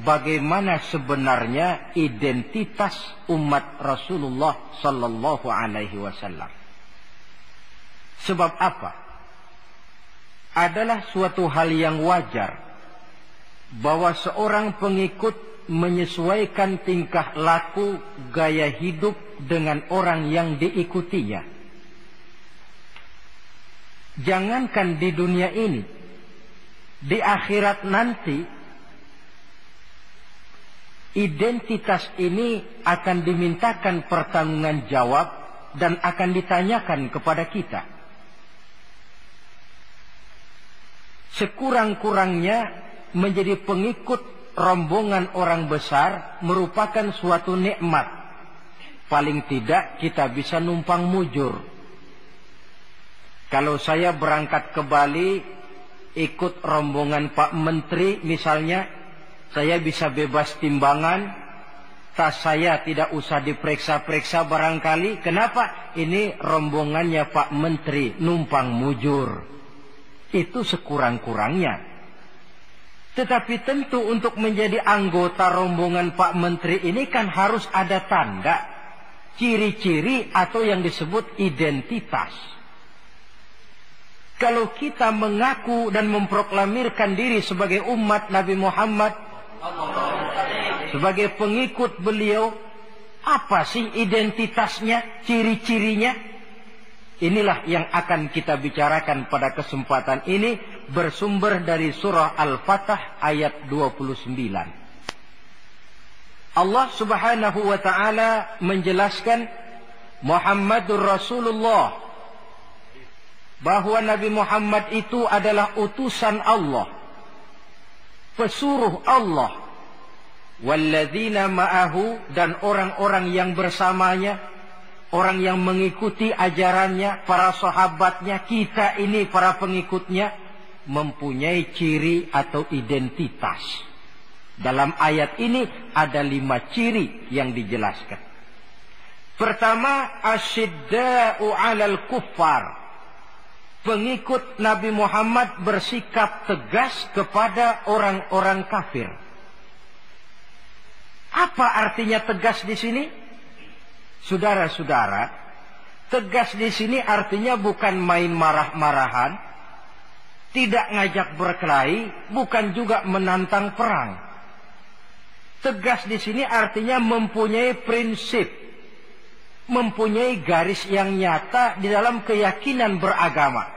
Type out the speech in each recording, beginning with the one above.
bagaimana sebenarnya identitas umat Rasulullah sallallahu alaihi wasallam. Sebab apa? Adalah suatu hal yang wajar bahwa seorang pengikut menyesuaikan tingkah laku, gaya hidup dengan orang yang diikutinya. Jangankan di dunia ini, di akhirat nanti, identitas ini akan dimintakan pertanggungjawaban jawab dan akan ditanyakan kepada kita. Sekurang-kurangnya menjadi pengikut rombongan orang besar merupakan suatu nikmat. Paling tidak kita bisa numpang mujur. Kalau saya berangkat ke Bali ikut rombongan Pak Menteri misalnya, saya bisa bebas timbangan, tas saya tidak usah diperiksa-periksa barangkali. Kenapa? Ini rombongannya Pak Menteri, numpang mujur. Itu sekurang-kurangnya. Tetapi tentu untuk menjadi anggota rombongan Pak Menteri ini kan harus ada tanda, ciri-ciri atau yang disebut identitas. Kalau kita mengaku dan memproklamirkan diri sebagai umat Nabi Muhammad, sebagai pengikut beliau, apa sih identitasnya, ciri-cirinya? Inilah yang akan kita bicarakan pada kesempatan ini, bersumber dari surah Al-Fatah ayat 29. Allah Subhanahu wa taala menjelaskan Muhammadur Rasulullah, bahwa Nabi Muhammad itu adalah utusan Allah, pesuruh Allah, walladzina ma'ahu, dan orang-orang yang bersamanya, orang yang mengikuti ajarannya, para sahabatnya, kita ini para pengikutnya, mempunyai ciri atau identitas. Dalam ayat ini ada 5 ciri yang dijelaskan. Pertama, asyidda'u 'alal kuffar. Pengikut Nabi Muhammad bersikap tegas kepada orang-orang kafir. Apa artinya tegas di sini? Saudara-saudara, tegas di sini artinya bukan main marah-marahan, tidak ngajak berkelahi, bukan juga menantang perang. Tegas di sini artinya mempunyai prinsip, mempunyai garis yang nyata di dalam keyakinan beragama.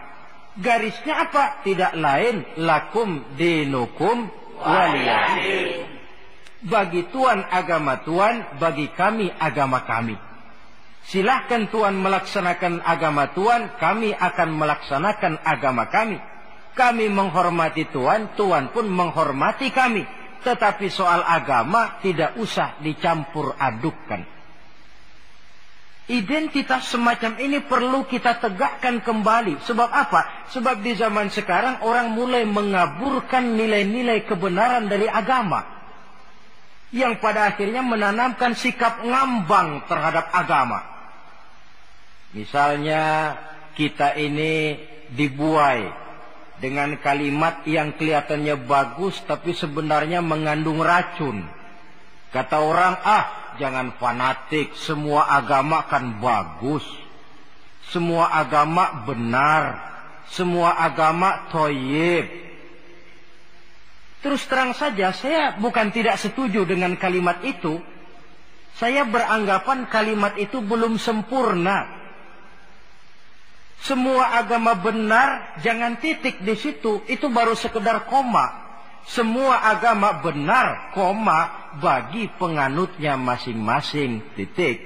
Garisnya apa? Tidak lain, lakum dinukum waliyadin. Bagi Tuhan agama Tuhan, bagi kami agama kami. Silahkan Tuhan melaksanakan agama Tuhan, kami akan melaksanakan agama kami. Kami menghormati Tuhan, Tuhan pun menghormati kami. Tetapi soal agama tidak usah dicampur adukkan. Identitas semacam ini perlu kita tegakkan kembali. Sebab apa? Sebab di zaman sekarang orang mulai mengaburkan nilai-nilai kebenaran dari agama, yang pada akhirnya menanamkan sikap ngambang terhadap agama. Misalnya kita ini dibuai dengan kalimat yang kelihatannya bagus tapi sebenarnya mengandung racun. Kata orang, jangan fanatik, semua agama kan bagus, semua agama benar, semua agama thayyib. Terus terang saja, saya bukan tidak setuju dengan kalimat itu. Saya beranggapan kalimat itu belum sempurna. Semua agama benar, jangan titik di situ, itu baru sekedar koma. Semua agama benar, koma, bagi penganutnya masing-masing, titik.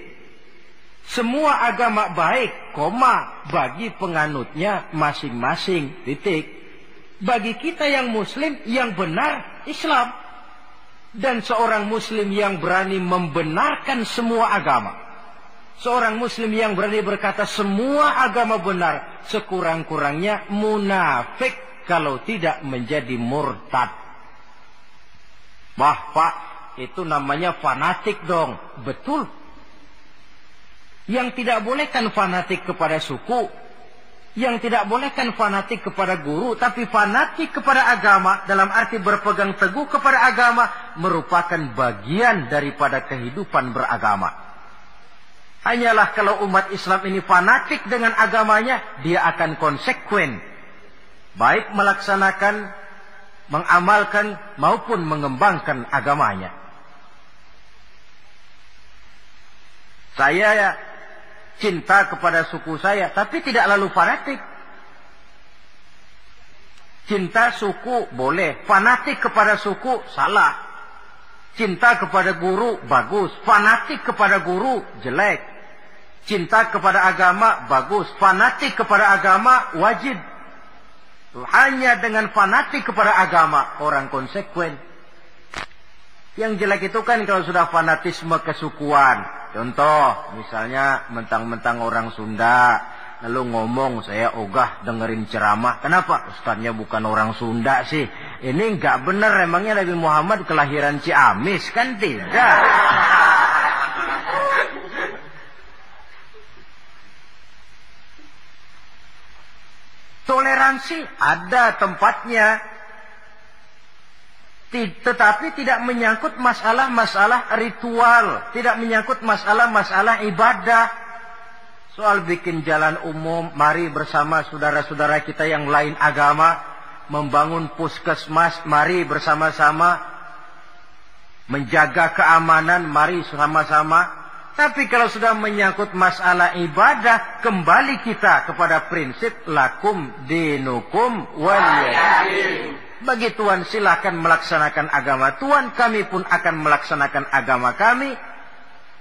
Semua agama baik, koma, bagi penganutnya masing-masing, titik. Bagi kita yang muslim, yang benar, Islam. Dan seorang muslim yang berani membenarkan semua agama, seorang muslim yang berani berkata semua agama benar, sekurang-kurangnya munafik kalau tidak menjadi murtad. Wah Pak, itu namanya fanatik dong. Betul. Yang tidak boleh kan fanatik kepada suku, Yang tidak boleh kan fanatik kepada guru, tapi fanatik kepada agama dalam arti berpegang teguh kepada agama merupakan bagian daripada kehidupan beragama. Hanyalah kalau umat Islam ini fanatik dengan agamanya, dia akan konsekuen, baik melaksanakan, mengamalkan maupun mengembangkan agamanya. Saya cinta kepada suku saya, tapi tidak lalu fanatik. Cinta suku boleh, fanatik kepada suku salah. Cinta kepada guru bagus, fanatik kepada guru jelek. Cinta kepada agama bagus, fanatik kepada agama wajib. Hanya dengan fanatik kepada agama orang konsekuen. Yang jelek itu kan kalau sudah fanatisme kesukuan. Contoh, misalnya mentang-mentang orang Sunda, lalu ngomong, saya ogah dengerin ceramah. Kenapa? Ustadznya bukan orang Sunda sih. Ini nggak benar, emangnya Nabi Muhammad kelahiran Ciamis? Kan tidak. Toleransi ada tempatnya. Tetapi tidak menyangkut masalah-masalah ritual. Tidak menyangkut masalah-masalah ibadah. Soal bikin jalan umum, mari bersama saudara-saudara kita yang lain agama. Membangun puskesmas, mari bersama-sama. Menjaga keamanan, mari sama-sama. Tapi kalau sudah menyangkut masalah ibadah, kembali kita kepada prinsip lakum dinukum waliyadin. Bagi Tuhan silakan melaksanakan agama Tuhan, kami pun akan melaksanakan agama kami.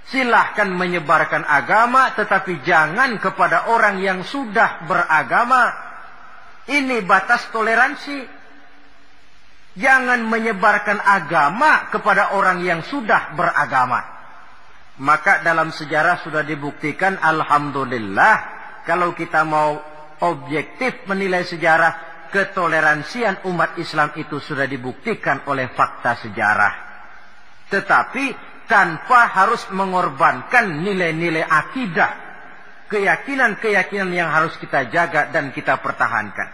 Silahkan menyebarkan agama, tetapi jangan kepada orang yang sudah beragama. Ini batas toleransi. Jangan menyebarkan agama kepada orang yang sudah beragama. Maka dalam sejarah sudah dibuktikan, alhamdulillah, kalau kita mau objektif menilai sejarah, ketoleransian umat Islam itu sudah dibuktikan oleh fakta sejarah. Tetapi tanpa harus mengorbankan nilai-nilai akidah, keyakinan-keyakinan yang harus kita jaga dan kita pertahankan.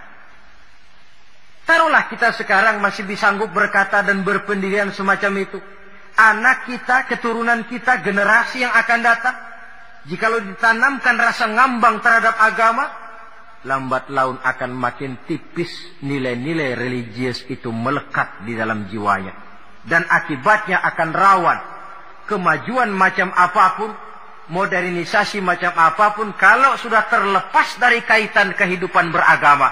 Taruhlah kita sekarang masih sanggup berkata dan berpendirian semacam itu. Anak kita, keturunan kita, generasi yang akan datang, jikalau ditanamkan rasa ngambang terhadap agama, lambat laun akan makin tipis nilai-nilai religius itu melekat di dalam jiwanya. Dan akibatnya akan rawan. Kemajuan macam apapun, modernisasi macam apapun, kalau sudah terlepas dari kaitan kehidupan beragama,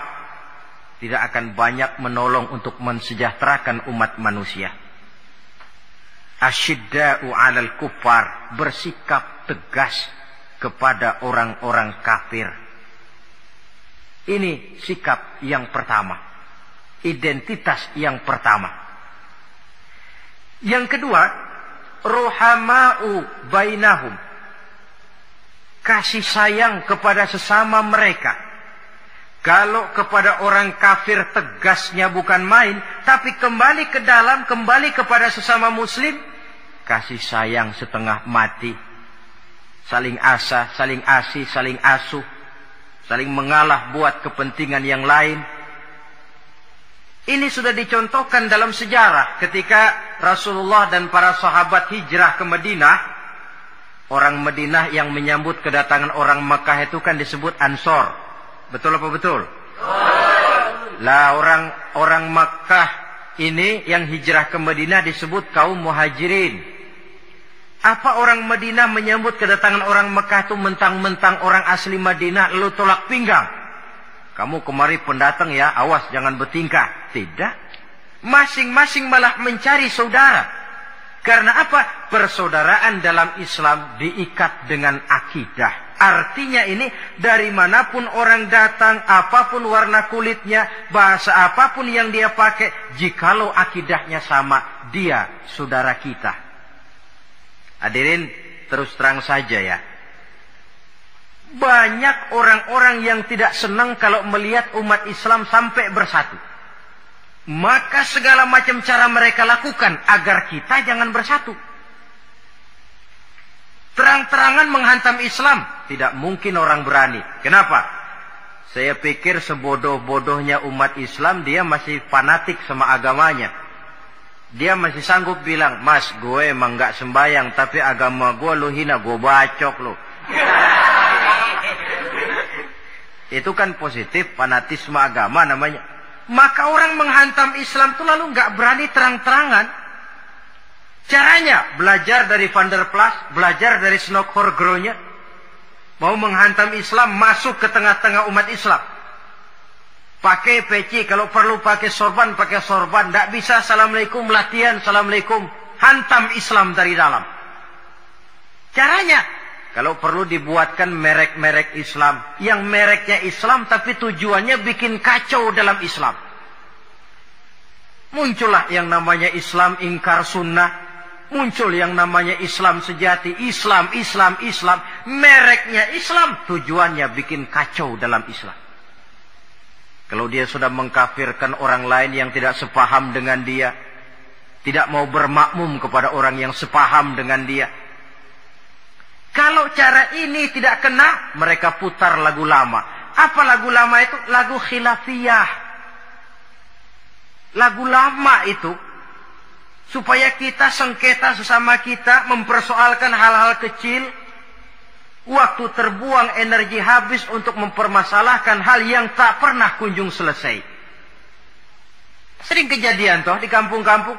tidak akan banyak menolong untuk mensejahterakan umat manusia. Asyidda'u 'alal kuffar, bersikap tegas kepada orang-orang kafir. Ini sikap yang pertama. Identitas yang pertama. Yang kedua, ruhama'u bainahum. Kasih sayang kepada sesama mereka. Kalau kepada orang kafir tegasnya bukan main, tapi kembali ke dalam, kembali kepada sesama muslim, kasih sayang setengah mati. Saling asa, saling asih, saling asuh. Saling mengalah buat kepentingan yang lain. Ini sudah dicontohkan dalam sejarah ketika Rasulullah dan para sahabat hijrah ke Madinah. Orang Madinah yang menyambut kedatangan orang Mekah itu kan disebut Ansor. Betul apa betul? Lah orang Mekah ini yang hijrah ke Madinah disebut kaum Muhajirin. Apa orang Madinah menyambut kedatangan orang Mekah itu mentang-mentang orang asli Madinah lalu tolak pinggang? Kamu kemari pendatang ya, awas jangan bertingkah. Tidak. Masing-masing malah mencari saudara. Karena apa? Persaudaraan dalam Islam diikat dengan akidah. Artinya ini dari manapun orang datang, apapun warna kulitnya, bahasa apapun yang dia pakai, jikalau akidahnya sama, dia saudara kita. Hadirin, terus terang saja ya. Banyak orang-orang yang tidak senang kalau melihat umat Islam sampai bersatu. Maka segala macam cara mereka lakukan agar kita jangan bersatu. Terang-terangan menghantam Islam, tidak mungkin orang berani. Kenapa? Saya pikir sebodoh-bodohnya umat Islam dia masih fanatik sama agamanya. Dia masih sanggup bilang, "Mas, gue emang gak sembayang, tapi agama gue lu hina, gue bacok lu." Itu kan positif, fanatisme agama namanya. Maka orang menghantam Islam itu lalu gak berani terang-terangan. Caranya, belajar dari Van der Plas, belajar dari Snokhorgronya. Mau menghantam Islam, masuk ke tengah-tengah umat Islam. Pakai peci, kalau perlu pakai sorban, pakai sorban. Tidak bisa assalamualaikum, latihan, assalamualaikum. Hantam Islam dari dalam. Caranya, kalau perlu dibuatkan merek-merek Islam. Yang mereknya Islam, tapi tujuannya bikin kacau dalam Islam. Muncullah yang namanya Islam ingkar sunnah. Muncul yang namanya Islam sejati. Islam. Mereknya Islam. Tujuannya bikin kacau dalam Islam. Kalau dia sudah mengkafirkan orang lain yang tidak sepaham dengan dia. Tidak mau bermakmum kepada orang yang sepaham dengan dia. Kalau cara ini tidak kena, mereka putar lagu lama. Apa lagu lama itu? Lagu khilafiyah. Lagu lama itu. Supaya kita sengketa sesama kita, mempersoalkan hal-hal kecil. Waktu terbuang, energi habis untuk mempermasalahkan hal yang tak pernah kunjung selesai. Sering kejadian toh di kampung-kampung.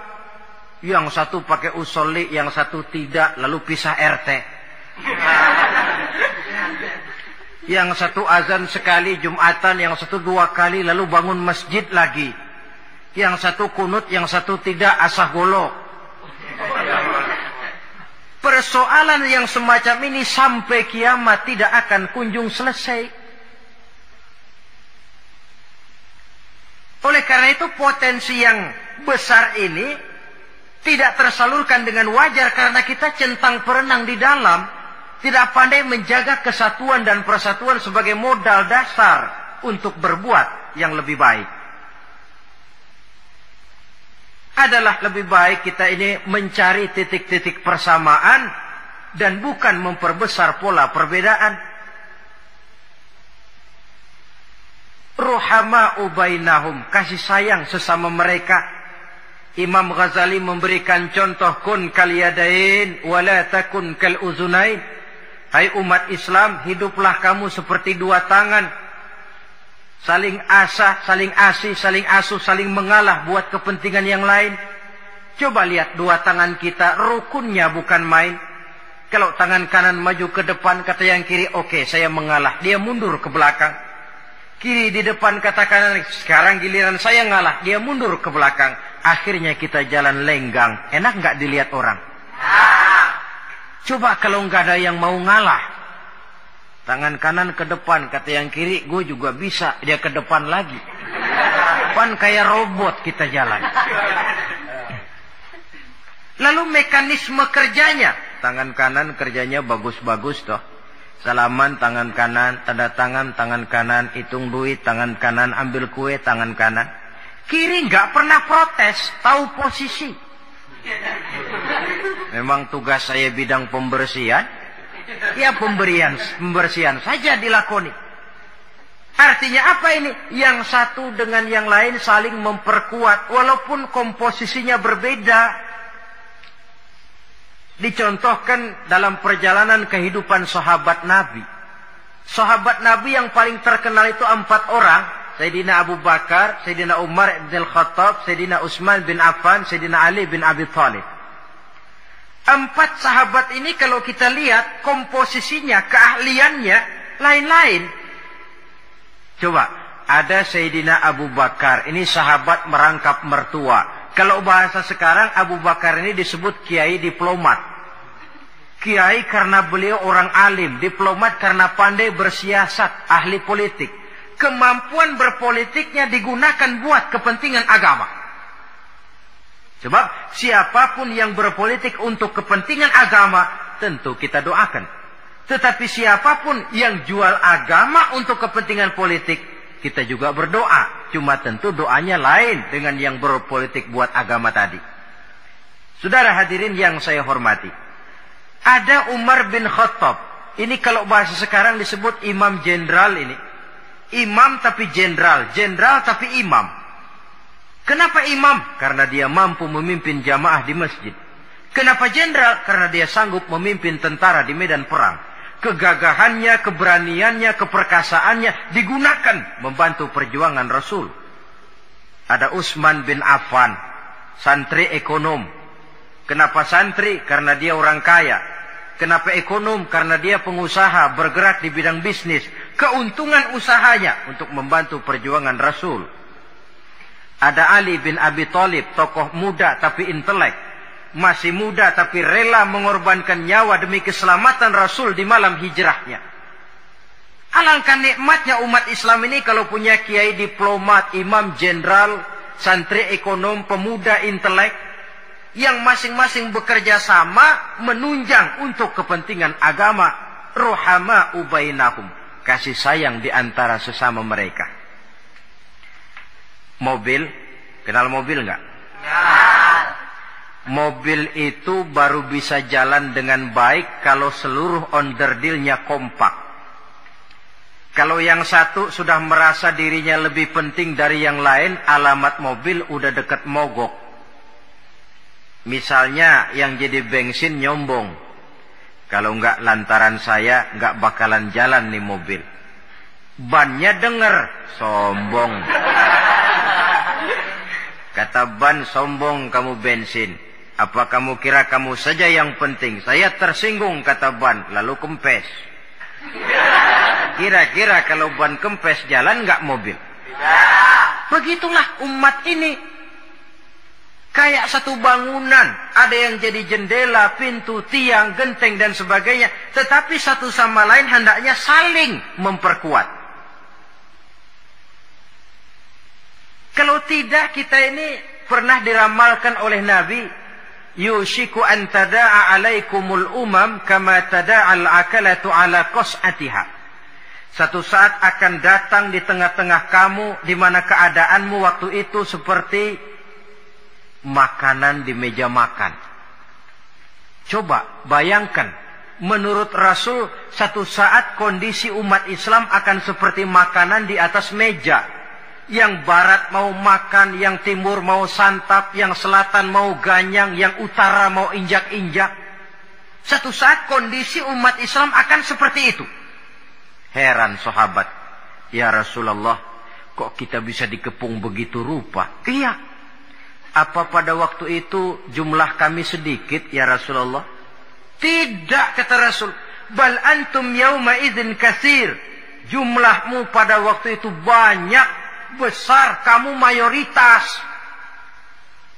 Yang satu pakai usolli, yang satu tidak, lalu pisah RT. Yang satu azan sekali Jumatan, yang satu 2 kali, lalu bangun masjid lagi. Yang satu kunut, yang satu tidak, asah golok. Persoalan yang semacam ini sampai kiamat tidak akan kunjung selesai. Oleh karena itu potensi yang besar ini tidak tersalurkan dengan wajar karena kita centang perenang di dalam. Tidak pandai menjaga kesatuan dan persatuan sebagai modal dasar untuk berbuat yang lebih baik. Adalah lebih baik kita ini mencari titik-titik persamaan dan bukan memperbesar pola perbedaan. Ruhama'u bainahum, kasih sayang sesama mereka. Imam Ghazali memberikan contoh kun kal yadain wala takun kal uzunain. Hai umat Islam, hiduplah kamu seperti 2 tangan. Saling asah, saling asih, saling asuh, saling mengalah buat kepentingan yang lain. Coba lihat 2 tangan kita, rukunnya bukan main. Kalau tangan kanan maju ke depan, kata yang kiri, oke, saya mengalah. Dia mundur ke belakang. Kiri di depan, kata kanan, sekarang giliran saya ngalah. Dia mundur ke belakang. Akhirnya kita jalan lenggang. Enak nggak dilihat orang? Coba kalau nggak ada yang mau ngalah. Tangan kanan ke depan, kata yang kiri, gue juga bisa. Dia ke depan lagi. Pan kayak robot kita jalan. Lalu mekanisme kerjanya. Tangan kanan kerjanya bagus-bagus toh. Salaman tangan kanan, tanda tangan tangan kanan, hitung duit tangan kanan, ambil kue tangan kanan. Kiri nggak pernah protes, tahu posisi. Memang tugas saya bidang pembersihan. Ya pembersihan saja dilakoni. Artinya apa ini? Yang satu dengan yang lain saling memperkuat walaupun komposisinya berbeda. Dicontohkan dalam perjalanan kehidupan sahabat Nabi. Sahabat Nabi yang paling terkenal itu 4 orang. Sayyidina Abu Bakar, Sayyidina Umar bin Khattab, Sayyidina Utsman bin Affan, Sayyidina Ali bin Abi Thalib. 4 sahabat ini kalau kita lihat komposisinya, keahliannya lain-lain. Coba, ada Sayyidina Abu Bakar. Ini sahabat merangkap mertua. Kalau bahasa sekarang Abu Bakar ini disebut kiai diplomat. Kiai karena beliau orang alim, diplomat karena pandai bersiasat, ahli politik. Kemampuan berpolitiknya digunakan buat kepentingan agama. Sebab siapapun yang berpolitik untuk kepentingan agama, tentu kita doakan. Tetapi siapapun yang jual agama untuk kepentingan politik, kita juga berdoa. Cuma tentu doanya lain dengan yang berpolitik buat agama tadi. Saudara hadirin yang saya hormati. Ada Umar bin Khattab. Ini kalau bahasa sekarang disebut imam jenderal ini. Imam tapi jenderal, jenderal tapi imam. Kenapa imam? Karena dia mampu memimpin jamaah di masjid. Kenapa jenderal? Karena dia sanggup memimpin tentara di medan perang. Kegagahannya, keberaniannya, keperkasaannya digunakan membantu perjuangan Rasul. Ada Utsman bin Affan, santri ekonom. Kenapa santri? Karena dia orang kaya. Kenapa ekonom? Karena dia pengusaha bergerak di bidang bisnis. Keuntungan usahanya untuk membantu perjuangan Rasul. Ada Ali bin Abi Thalib, tokoh muda tapi intelek. Masih muda tapi rela mengorbankan nyawa demi keselamatan Rasul di malam hijrahnya. Alangkah nikmatnya umat Islam ini kalau punya kiai diplomat, imam jenderal, santri ekonom, pemuda intelek, yang masing-masing bekerja sama menunjang untuk kepentingan agama. Ruhama ubainahum, kasih sayang di antara sesama mereka. Mobil, kenal mobil enggak? Mobil itu baru bisa jalan dengan baik kalau seluruh onderdilnya kompak. Kalau yang satu sudah merasa dirinya lebih penting dari yang lain, alamat mobil udah dekat mogok. Misalnya yang jadi bensin nyombong. Kalau enggak lantaran saya enggak bakalan jalan nih mobil. Bannya denger, sombong. Kata ban, sombong kamu bensin. Apa kamu kira kamu saja yang penting? Saya tersinggung, kata ban, lalu kempes. Kira-kira kalau ban kempes jalan enggak mobil? Begitulah umat ini. Kayak satu bangunan. Ada yang jadi jendela, pintu, tiang, genteng dan sebagainya. Tetapi satu sama lain hendaknya saling memperkuat. Kalau tidak, kita ini pernah diramalkan oleh Nabi. Yushiku an tada'a alaikumul umam kama tada'al akalatu ala qas'atiha. Satu saat akan datang di tengah-tengah kamu di mana keadaanmu waktu itu seperti makanan di meja makan. Coba bayangkan, menurut Rasul satu saat kondisi umat Islam akan seperti makanan di atas meja. Yang barat mau makan, yang timur mau santap, yang selatan mau ganyang, yang utara mau injak-injak. Satu saat kondisi umat Islam akan seperti itu. Heran sahabat, ya Rasulullah, kok kita bisa dikepung begitu rupa? Iya. Apa pada waktu itu jumlah kami sedikit, ya Rasulullah? Tidak, kata Rasul. Bal antum yauma idzin katsir. Jumlahmu pada waktu itu banyak, besar, kamu mayoritas.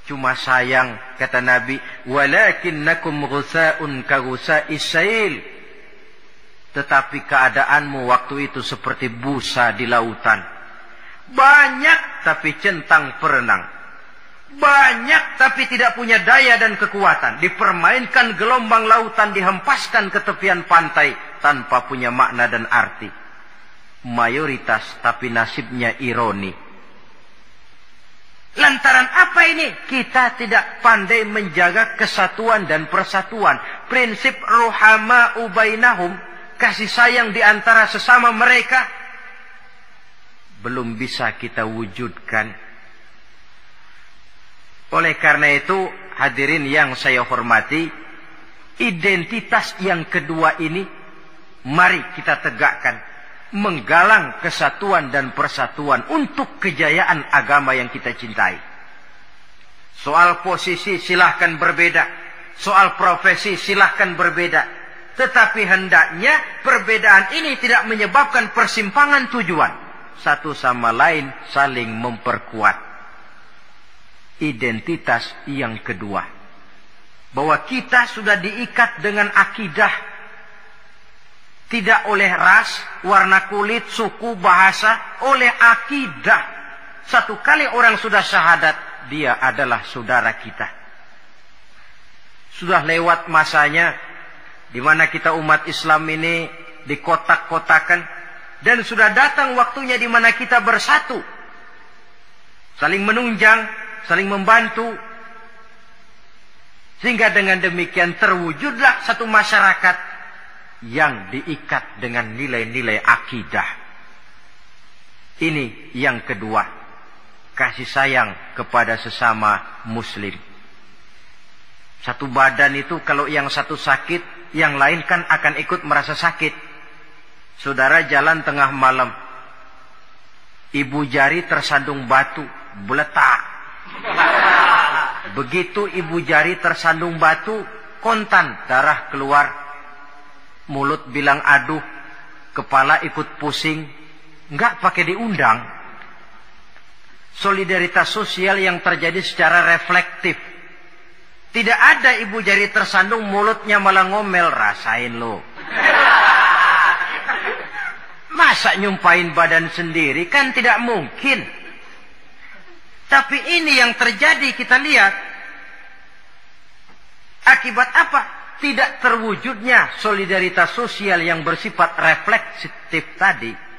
Cuma sayang, kata Nabi, walakinnakum ghusaa'un ka ghusaa'is sail. Tetapi keadaanmu waktu itu seperti busa di lautan. Banyak tapi centang perenang. Banyak tapi tidak punya daya dan kekuatan. Dipermainkan gelombang lautan, dihempaskan ke tepian pantai tanpa punya makna dan arti. Mayoritas tapi nasibnya ironi. Lantaran apa ini? Kita tidak pandai menjaga kesatuan dan persatuan. Prinsip ruhama ubainahum, kasih sayang di antara sesama mereka, belum bisa kita wujudkan. Oleh karena itu, hadirin yang saya hormati, identitas yang kedua ini mari kita tegakkan, menggalang kesatuan dan persatuan untuk kejayaan agama yang kita cintai. Soal posisi silahkan berbeda, soal profesi silahkan berbeda, tetapi hendaknya perbedaan ini tidak menyebabkan persimpangan tujuan. Satu sama lain saling memperkuat. Identitas yang kedua, bahwa kita sudah diikat dengan akidah, tidak oleh ras, warna kulit, suku, bahasa, oleh akidah. Satu kali orang sudah syahadat, dia adalah saudara kita. Sudah lewat masanya di mana kita umat Islam ini dikotak-kotakan, dan sudah datang waktunya di mana kita bersatu, saling menunjang, saling membantu, sehingga dengan demikian terwujudlah satu masyarakat yang diikat dengan nilai-nilai akidah. Ini yang kedua, kasih sayang kepada sesama muslim. Satu badan itu kalau yang satu sakit, yang lain kan akan ikut merasa sakit. Saudara jalan tengah malam, ibu jari tersandung batu, beletak. Begitu ibu jari tersandung batu, kontan, darah keluar. Mulut bilang aduh, kepala ikut pusing. Enggak pakai diundang. Solidaritas sosial yang terjadi secara reflektif. Tidak ada ibu jari tersandung, mulutnya malah ngomel. Rasain lo. Masa nyumpain badan sendiri? Kan tidak mungkin. Tapi ini yang terjadi, kita lihat. Akibat apa? Tidak terwujudnya solidaritas sosial yang bersifat refleksif tadi.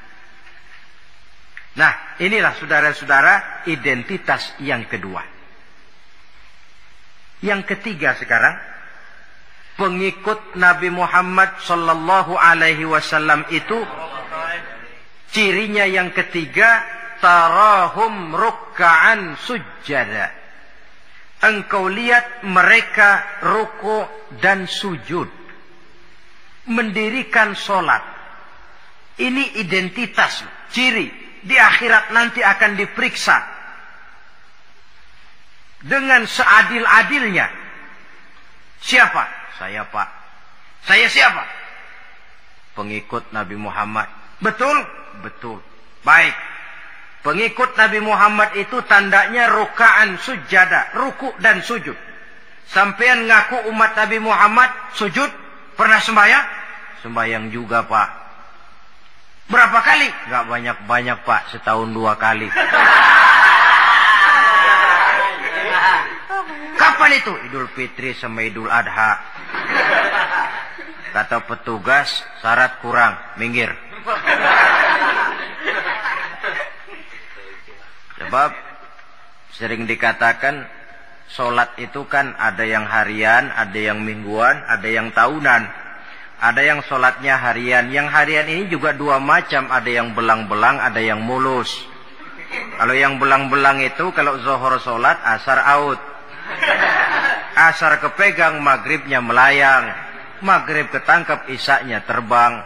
Nah, inilah saudara-saudara identitas yang kedua. Yang ketiga sekarang, pengikut Nabi Muhammad sallallahu alaihi wasallam itu cirinya yang ketiga, tarahum ruk'an sujjada. Engkau lihat mereka ruku dan sujud, mendirikan solat. Ini identitas, ciri. Di akhirat nanti akan diperiksa dengan seadil-adilnya. Siapa? Saya, Pak. Saya siapa? Pengikut Nabi Muhammad. Betul? Betul. Baik. Pengikut Nabi Muhammad itu tandanya ruka'an sujada, ruku dan sujud. Sampean ngaku umat Nabi Muhammad, sujud? Pernah sembahyang? Sembahyang juga, Pak. Berapa kali? Gak banyak-banyak, Pak. Setahun 2 kali. Kapan itu? Idul Fitri sama Idul Adha. Kata petugas, syarat kurang. Minggir. Sebab sering dikatakan sholat itu kan ada yang harian, ada yang mingguan, ada yang tahunan. Ada yang sholatnya harian. Yang harian ini juga 2 macam. Ada yang belang-belang, ada yang mulus. Kalau yang belang-belang itu kalau zuhur sholat, asar out. Asar kepegang, maghribnya melayang. Maghrib ketangkap, isaknya terbang.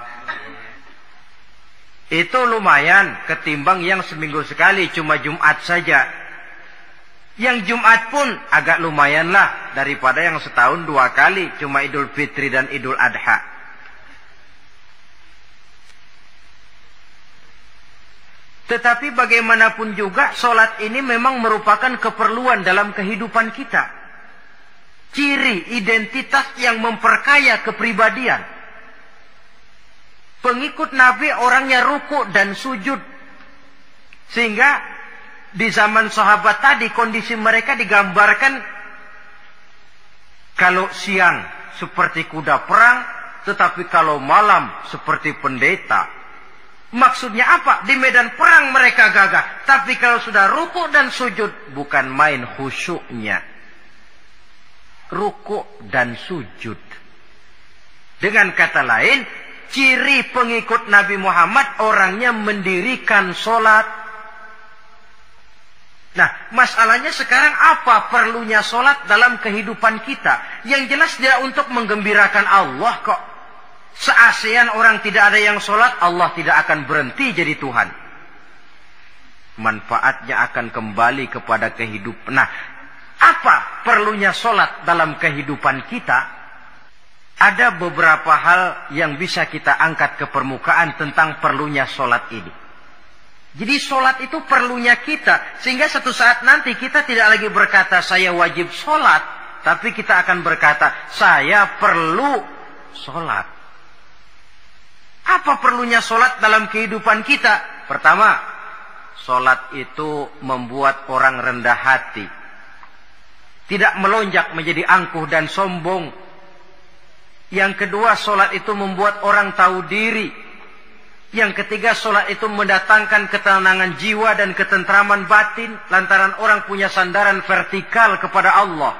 Itu lumayan ketimbang yang seminggu sekali, cuma Jumat saja. Yang Jumat pun agak lumayan lah daripada yang setahun 2 kali, cuma Idul Fitri dan Idul Adha. Tetapi bagaimanapun juga sholat ini memang merupakan keperluan dalam kehidupan kita. Ciri identitas yang memperkaya kepribadian. Pengikut Nabi orangnya ruku dan sujud. Sehingga di zaman sahabat tadi kondisi mereka digambarkan kalau siang seperti kuda perang, tetapi kalau malam seperti pendeta. Maksudnya apa? Di medan perang mereka gagah. Tapi kalau sudah ruku dan sujud, bukan main khusyuknya. Ruku dan sujud. Dengan kata lain, ciri pengikut Nabi Muhammad orangnya mendirikan sholat. Nah, masalahnya sekarang apa perlunya sholat dalam kehidupan kita? Yang jelas dia untuk menggembirakan Allah kok. Se-ASEAN orang tidak ada yang sholat, Allah tidak akan berhenti jadi Tuhan. Manfaatnya akan kembali kepada kehidupan. Nah, apa perlunya sholat dalam kehidupan kita? Ada beberapa hal yang bisa kita angkat ke permukaan tentang perlunya sholat ini. Jadi sholat itu perlunya kita. Sehingga suatu saat nanti kita tidak lagi berkata saya wajib sholat. Tapi kita akan berkata saya perlu sholat. Apa perlunya sholat dalam kehidupan kita? Pertama, sholat itu membuat orang rendah hati. Tidak melonjak menjadi angkuh dan sombong. Yang kedua, sholat itu membuat orang tahu diri. Yang ketiga, sholat itu mendatangkan ketenangan jiwa dan ketentraman batin. Lantaran orang punya sandaran vertikal kepada Allah.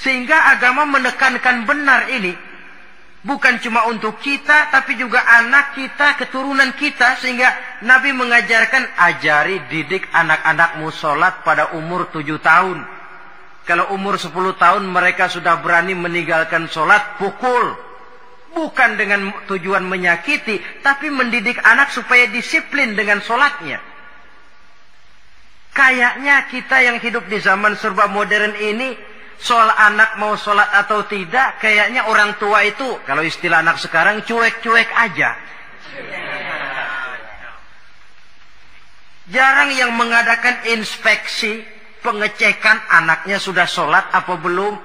Sehingga agama menekankan benar ini. Bukan cuma untuk kita, tapi juga anak kita, keturunan kita. Sehingga Nabi mengajarkan, ajari, didik anak-anakmu sholat pada umur 7 tahun. Kalau umur 10 tahun mereka sudah berani meninggalkan sholat, pukul. Bukan dengan tujuan menyakiti, tapi mendidik anak supaya disiplin dengan sholatnya. Kayaknya kita yang hidup di zaman serba modern ini, soal anak mau sholat atau tidak, kayaknya orang tua itu, kalau istilah anak sekarang, cuek-cuek aja. Jarang yang mengadakan inspeksi, pengecekan anaknya sudah sholat apa belum,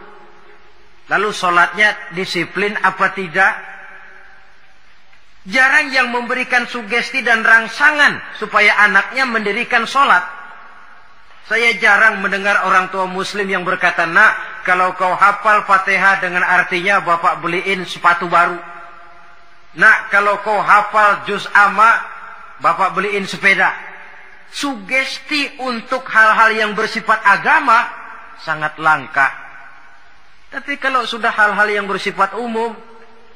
lalu sholatnya disiplin apa tidak. Jarang yang memberikan sugesti dan rangsangan supaya anaknya mendirikan sholat. Saya jarang mendengar orang tua muslim yang berkata, nak, kalau kau hafal Fatihah dengan artinya bapak beliin sepatu baru. Nak, kalau kau hafal juz amma, bapak beliin sepeda. Sugesti untuk hal-hal yang bersifat agama sangat langka. Tapi kalau sudah hal-hal yang bersifat umum,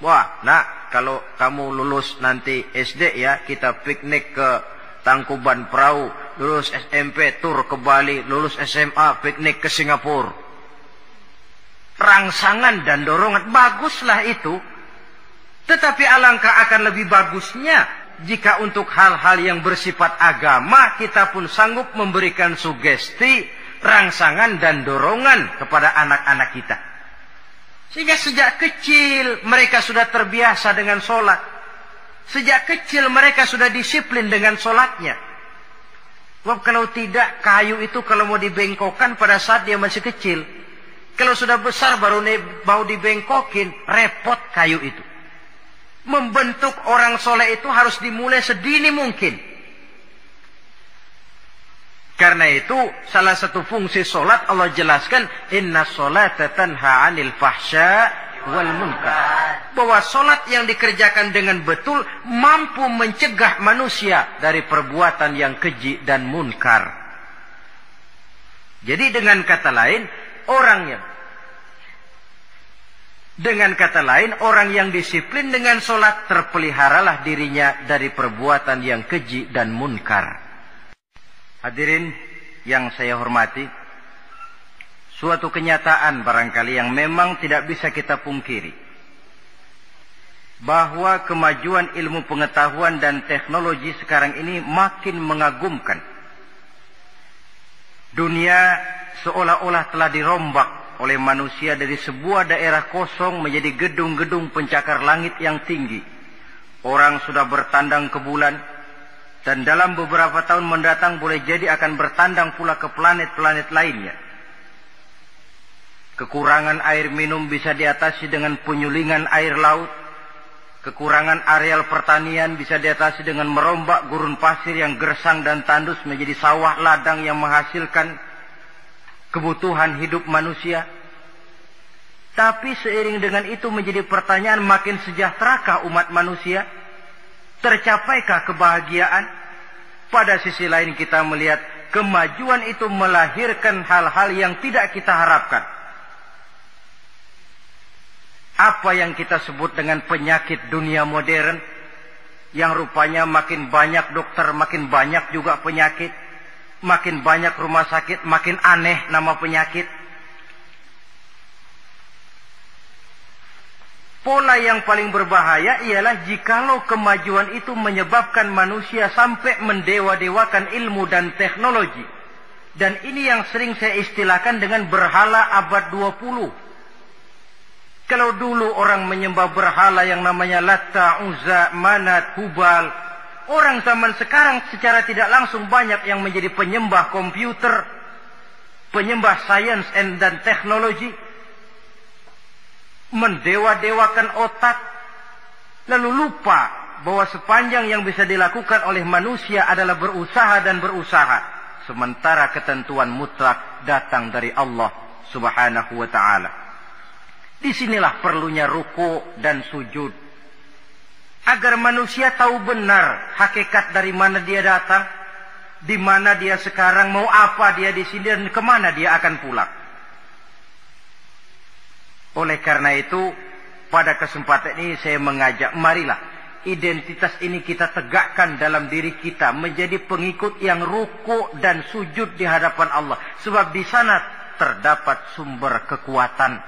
wah, nak, kalau kamu lulus nanti SD ya, kita piknik ke Tangkuban Perahu, lulus SMP tur ke Bali, lulus SMA piknik ke Singapura. Rangsangan dan dorongan, baguslah itu. Tetapi alangkah akan lebih bagusnya jika untuk hal-hal yang bersifat agama kita pun sanggup memberikan sugesti, rangsangan dan dorongan kepada anak-anak kita. Sehingga sejak kecil mereka sudah terbiasa dengan sholat. Sejak kecil mereka sudah disiplin dengan sholatnya. Sebab kalau tidak, kayu itu kalau mau dibengkokkan pada saat dia masih kecil. Kalau sudah besar baru mau dibengkokin, repot kayu itu. Membentuk orang soleh itu harus dimulai sedini mungkin. Karena itu salah satu fungsi sholat Allah jelaskan, inna sholata tanha 'anil fahsya wal munkar. Bahwa sholat yang dikerjakan dengan betul mampu mencegah manusia dari perbuatan yang keji dan munkar. Jadi dengan kata lain, orang yang disiplin dengan sholat, terpeliharalah dirinya dari perbuatan yang keji dan munkar. Hadirin yang saya hormati, suatu kenyataan barangkali yang memang tidak bisa kita pungkiri, bahwa kemajuan ilmu pengetahuan dan teknologi sekarang ini makin mengagumkan. Dunia seolah-olah telah dirombak oleh manusia dari sebuah daerah kosong menjadi gedung-gedung pencakar langit yang tinggi. Orang sudah bertandang ke bulan, dan dalam beberapa tahun mendatang boleh jadi akan bertandang pula ke planet-planet lainnya. Kekurangan air minum bisa diatasi dengan penyulingan air laut. Kekurangan areal pertanian bisa diatasi dengan merombak gurun pasir yang gersang dan tandus menjadi sawah ladang yang menghasilkan kebutuhan hidup manusia. Tapi seiring dengan itu menjadi pertanyaan, makin sejahterakah umat manusia? Tercapaikah kebahagiaan? Pada sisi lain kita melihat kemajuan itu melahirkan hal-hal yang tidak kita harapkan. Apa yang kita sebut dengan penyakit dunia modern, yang rupanya makin banyak dokter, makin banyak juga penyakit, makin banyak rumah sakit, makin aneh nama penyakit. Pola yang paling berbahaya ialah jikalau kemajuan itu menyebabkan manusia sampai mendewa-dewakan ilmu dan teknologi. Dan ini yang sering saya istilahkan dengan berhala abad 20. Kalau dulu orang menyembah berhala yang namanya Latta, Uzza, Manat, Hubal, orang zaman sekarang secara tidak langsung banyak yang menjadi penyembah komputer, penyembah sains dan teknologi, mendewa-dewakan otak, lalu lupa bahwa sepanjang yang bisa dilakukan oleh manusia adalah berusaha dan berusaha, sementara ketentuan mutlak datang dari Allah Subhanahu wa ta'ala. Disinilah perlunya ruku dan sujud, agar manusia tahu benar hakikat dari mana dia datang, di mana dia sekarang, mau apa dia di sini, dan kemana dia akan pulang. Oleh karena itu, pada kesempatan ini saya mengajak, marilah identitas ini kita tegakkan dalam diri kita, menjadi pengikut yang ruku dan sujud di hadapan Allah. Sebab di sana terdapat sumber kekuatan.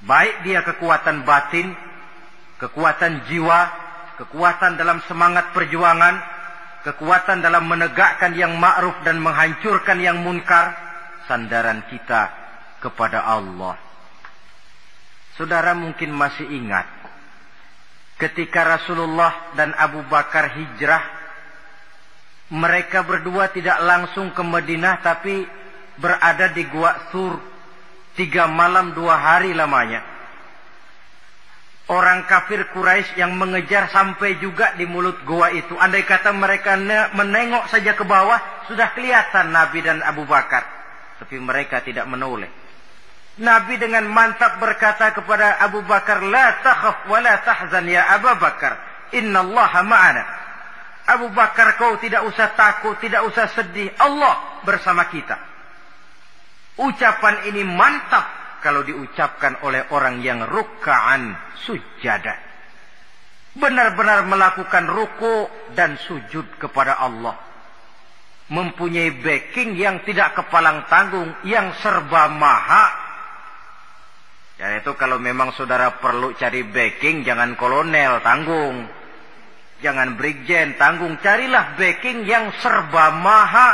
Baik dia kekuatan batin, kekuatan jiwa, kekuatan dalam semangat perjuangan, kekuatan dalam menegakkan yang ma'ruf dan menghancurkan yang munkar. Sandaran kita kepada Allah. Saudara mungkin masih ingat ketika Rasulullah dan Abu Bakar hijrah, mereka berdua tidak langsung ke Madinah, tapi berada di Gua Thur 3 malam 2 hari lamanya. Orang kafir Quraisy yang mengejar sampai juga di mulut gua itu. Andai kata mereka menengok saja ke bawah, sudah kelihatan Nabi dan Abu Bakar. Tapi mereka tidak menoleh. Nabi dengan mantap berkata kepada Abu Bakar, "La takhaf wa la tahzan ya Abu Bakar, innallaha ma'ana." Abu Bakar, kau tidak usah takut, tidak usah sedih, Allah bersama kita. Ucapan ini mantap kalau diucapkan oleh orang yang ruk'an sujada. Benar-benar melakukan ruku dan sujud kepada Allah. Mempunyai backing yang tidak kepalang tanggung, yang serba maha. Ya itu kalau memang saudara perlu cari backing, jangan kolonel, tanggung. Jangan brigjen, tanggung. Carilah backing yang serba maha.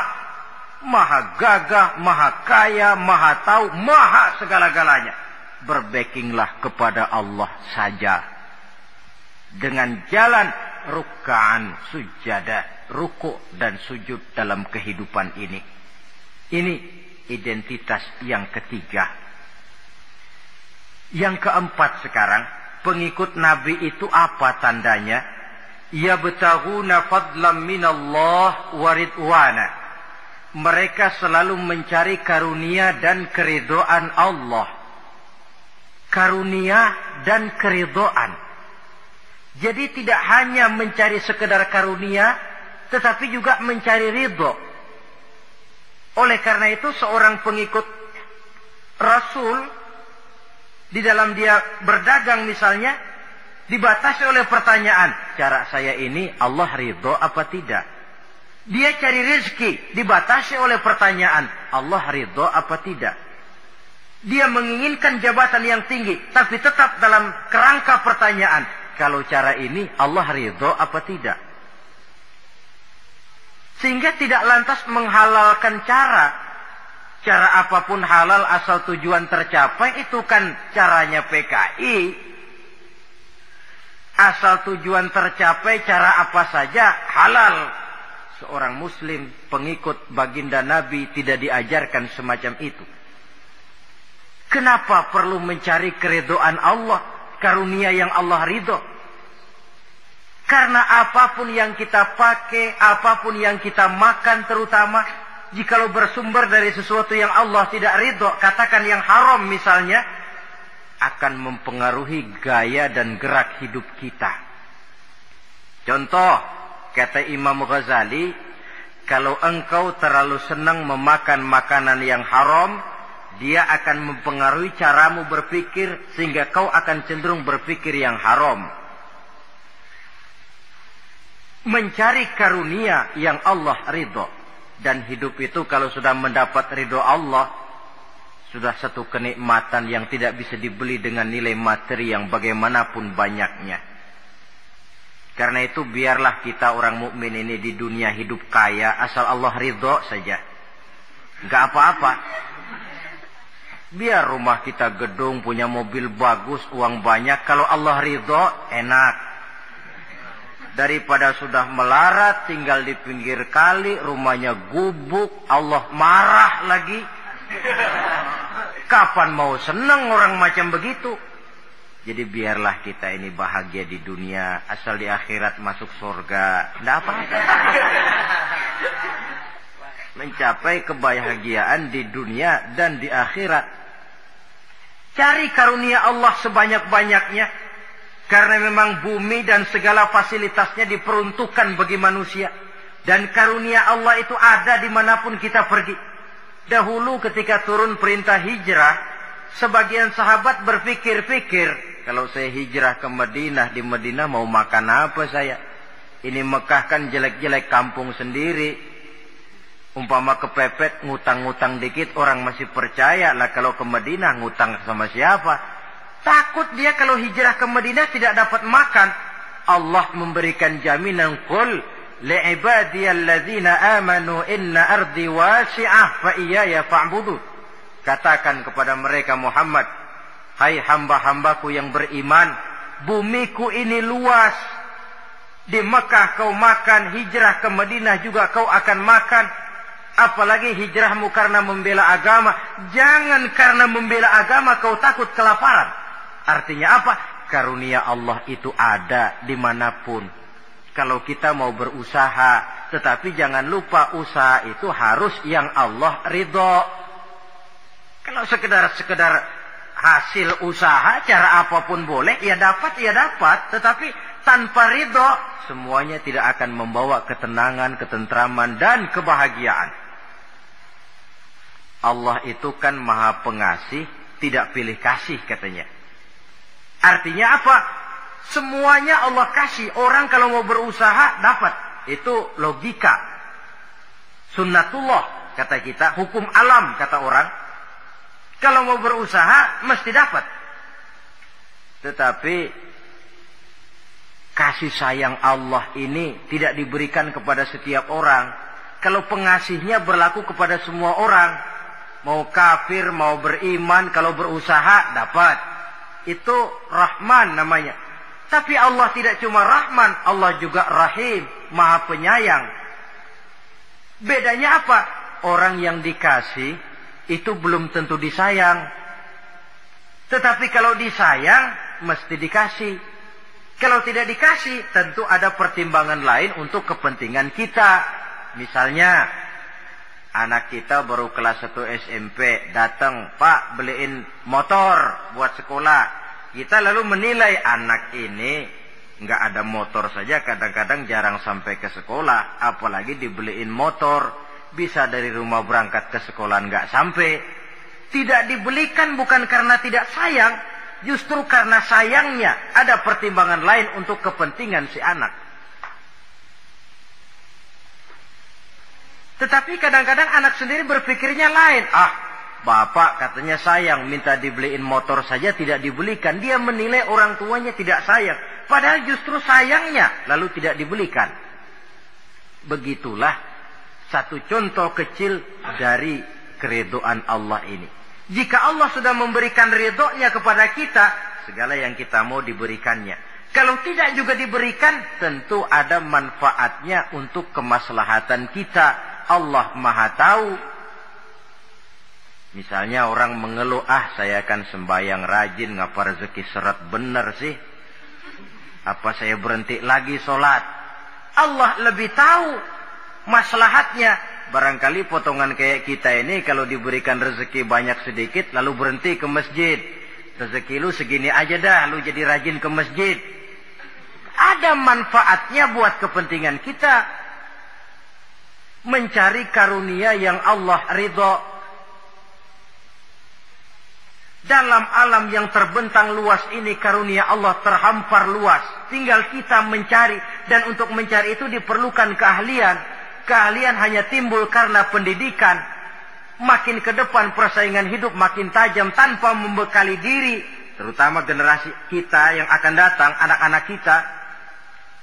Maha gagah, maha kaya, maha tahu, maha segala-galanya. Berbackinglah kepada Allah saja. Dengan jalan ruk'an sujada, ruku dan sujud dalam kehidupan ini. Ini identitas yang ketiga. Yang keempat sekarang, pengikut Nabi itu apa tandanya? Yabtaghuna fadlan minallah wa ridwana. Mereka selalu mencari karunia dan keridhaan Allah. Karunia dan keridhaan. Jadi tidak hanya mencari sekedar karunia, tetapi juga mencari ridho. Oleh karena itu seorang pengikut Rasul, di dalam dia berdagang misalnya, dibatasi oleh pertanyaan, cara saya ini Allah ridho apa tidak? Dia cari rezeki, dibatasi oleh pertanyaan, Allah ridho apa tidak? Dia menginginkan jabatan yang tinggi, tapi tetap dalam kerangka pertanyaan, kalau cara ini Allah ridho apa tidak? Sehingga tidak lantas menghalalkan cara apapun halal asal tujuan tercapai, itu kan caranya PKI. Asal tujuan tercapai cara apa saja halal. Seorang muslim pengikut baginda Nabi tidak diajarkan semacam itu. Kenapa perlu mencari keridhaan Allah, karunia yang Allah ridho? Karena apapun yang kita pakai, apapun yang kita makan terutama, jikalau bersumber dari sesuatu yang Allah tidak ridho, katakan yang haram misalnya, akan mempengaruhi gaya dan gerak hidup kita. Contoh, kata Imam Ghazali, kalau engkau terlalu senang memakan makanan yang haram, dia akan mempengaruhi caramu berpikir, sehingga kau akan cenderung berpikir yang haram. Mencari karunia yang Allah ridho. Dan hidup itu kalau sudah mendapat ridho Allah, sudah satu kenikmatan yang tidak bisa dibeli dengan nilai materi yang bagaimanapun banyaknya. Karena itu biarlah kita orang mukmin ini di dunia hidup kaya, asal Allah ridho saja. Enggak apa-apa. Biar rumah kita gedung, punya mobil bagus, uang banyak, kalau Allah ridho enak. Daripada sudah melarat, tinggal di pinggir kali, rumahnya gubuk, Allah marah lagi. Kapan mau senang orang macam begitu? Jadi biarlah kita ini bahagia di dunia, asal di akhirat masuk surga. Tidak apa-apa. Mencapai kebahagiaan di dunia dan di akhirat. Cari karunia Allah sebanyak-banyaknya. Karena memang bumi dan segala fasilitasnya diperuntukkan bagi manusia. Dan karunia Allah itu ada dimanapun kita pergi. Dahulu ketika turun perintah hijrah, sebagian sahabat berpikir-pikir, Kalau saya hijrah ke Madinah, di Madinah mau makan apa saya? Ini Mekah kan jelek-jelek, kampung sendiri. Umpama kepepet, ngutang-ngutang dikit, orang masih percaya lah. Kalau ke Madinah, ngutang sama siapa? Takut dia kalau hijrah ke Madinah tidak dapat makan. Allah memberikan jaminan, qul li'ibadiyalladzina amanu inna ardi wasi'ah fa iyaya fa'budu. Katakan kepada mereka Muhammad, hai hamba-hambaku yang beriman, bumiku ini luas. Di Mekah kau makan, hijrah ke Madinah juga kau akan makan. Apalagi hijrahmu karena membela agama. Jangan karena membela agama kau takut kelaparan. Artinya apa? Karunia Allah itu ada dimanapun. Kalau kita mau berusaha, tetapi jangan lupa usaha itu harus yang Allah ridho. Kalau sekedar hasil usaha, cara apapun boleh, ya dapat. Tetapi tanpa ridho, semuanya tidak akan membawa ketenangan, ketentraman, dan kebahagiaan. Allah itu kan maha pengasih, tidak pilih kasih katanya. Artinya apa? Semuanya Allah kasih. Orang kalau mau berusaha, dapat. Itu logika. Sunnatullah, kata kita. Hukum alam, kata orang. Kalau mau berusaha, mesti dapat. Tetapi kasih sayang Allah ini tidak diberikan kepada setiap orang. Kalau pengasihnya berlaku kepada semua orang, mau kafir, mau beriman, kalau berusaha dapat. Itu Rahman namanya. Tapi Allah tidak cuma Rahman, Allah juga Rahim, Maha Penyayang. Bedanya apa? Orang yang dikasih itu belum tentu disayang. Tetapi kalau disayang, mesti dikasih. Kalau tidak dikasih, tentu ada pertimbangan lain untuk kepentingan kita. Misalnya, anak kita baru kelas 1 SMP, datang, Pak beliin motor buat sekolah. Kita lalu menilai anak ini nggak ada motor saja, kadang-kadang jarang sampai ke sekolah. Apalagi dibeliin motor, bisa dari rumah berangkat ke sekolah nggak sampai. Tidak dibelikan bukan karena tidak sayang, justru karena sayangnya ada pertimbangan lain untuk kepentingan si anak. Tetapi kadang-kadang anak sendiri berpikirnya lain. Bapak katanya sayang, minta dibeliin motor saja tidak dibelikan. Dia menilai orang tuanya tidak sayang. Padahal justru sayangnya lalu tidak dibelikan. Begitulah satu contoh kecil dari keridhaan Allah ini. Jika Allah sudah memberikan ridhonya kepada kita, segala yang kita mau diberikannya. Kalau tidak juga diberikan, tentu ada manfaatnya untuk kemaslahatan kita. Allah Maha Tahu. Misalnya orang mengeluh, saya akan sembahyang rajin, ngapa rezeki seret bener sih? Apa saya berhenti lagi sholat? Allah lebih tahu maslahatnya. Barangkali potongan kayak kita ini kalau diberikan rezeki banyak sedikit, lalu berhenti ke masjid. Rezeki lu segini aja dah, lu jadi rajin ke masjid. Ada manfaatnya buat kepentingan kita. Mencari karunia yang Allah ridho. Dalam alam yang terbentang luas ini, karunia Allah terhampar luas. Tinggal kita mencari. Dan untuk mencari itu diperlukan keahlian. Keahlian hanya timbul karena pendidikan. Makin ke depan persaingan hidup makin tajam tanpa membekali diri. Terutama generasi kita yang akan datang, anak-anak kita.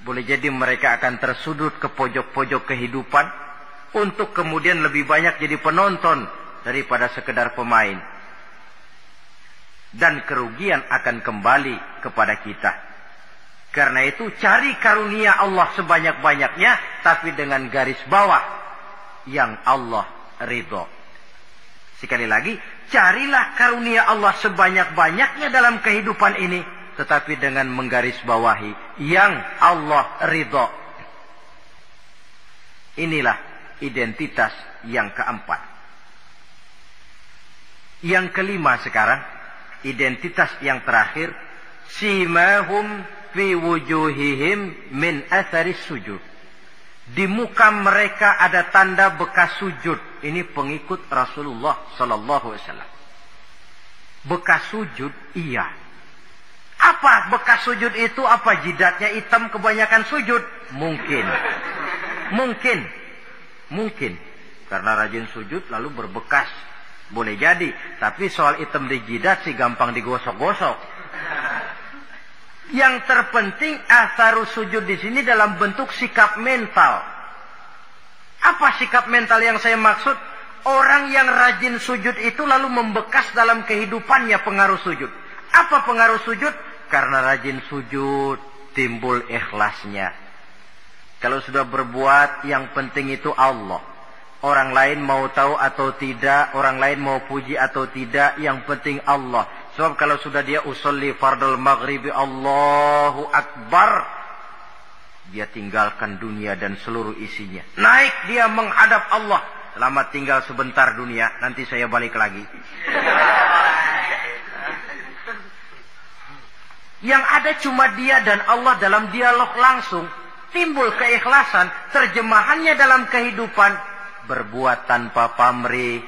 Boleh jadi mereka akan tersudut ke pojok-pojok kehidupan. Untuk kemudian lebih banyak jadi penonton daripada sekedar pemain. Dan kerugian akan kembali kepada kita. Karena itu cari karunia Allah sebanyak-banyaknya, tapi dengan garis bawah yang Allah ridho. Sekali lagi, carilah karunia Allah sebanyak-banyaknya dalam kehidupan ini, tetapi dengan menggarisbawahi yang Allah ridho. Inilah identitas yang keempat. Yang kelima sekarang, identitas yang terakhir, simahum fi wujuhihim min atharis sujud. Di muka mereka ada tanda bekas sujud. Ini pengikut Rasulullah sallallahu alaihi wasallam. Bekas sujud, iya. Apa bekas sujud itu? Apa jidatnya hitam kebanyakan sujud? Mungkin. Karena rajin sujud lalu berbekas. Boleh jadi. Tapi soal hitam di jidat sih gampang digosok-gosok. Yang terpenting atharus sujud di sini dalam bentuk sikap mental. Apa sikap mental yang saya maksud? Orang yang rajin sujud itu lalu membekas dalam kehidupannya pengaruh sujud. Apa pengaruh sujud? Karena rajin sujud timbul ikhlasnya. Kalau sudah berbuat yang penting itu Allah. Orang lain mau tahu atau tidak, orang lain mau puji atau tidak, yang penting Allah. Sebab kalau sudah dia usolli fardal maghribi Allahu Akbar, dia tinggalkan dunia dan seluruh isinya. Naik dia menghadap Allah. Selamat tinggal sebentar dunia, nanti saya balik lagi. Yang ada cuma dia dan Allah dalam dialog langsung. Timbul keikhlasan, terjemahannya dalam kehidupan. Berbuat tanpa pamrih,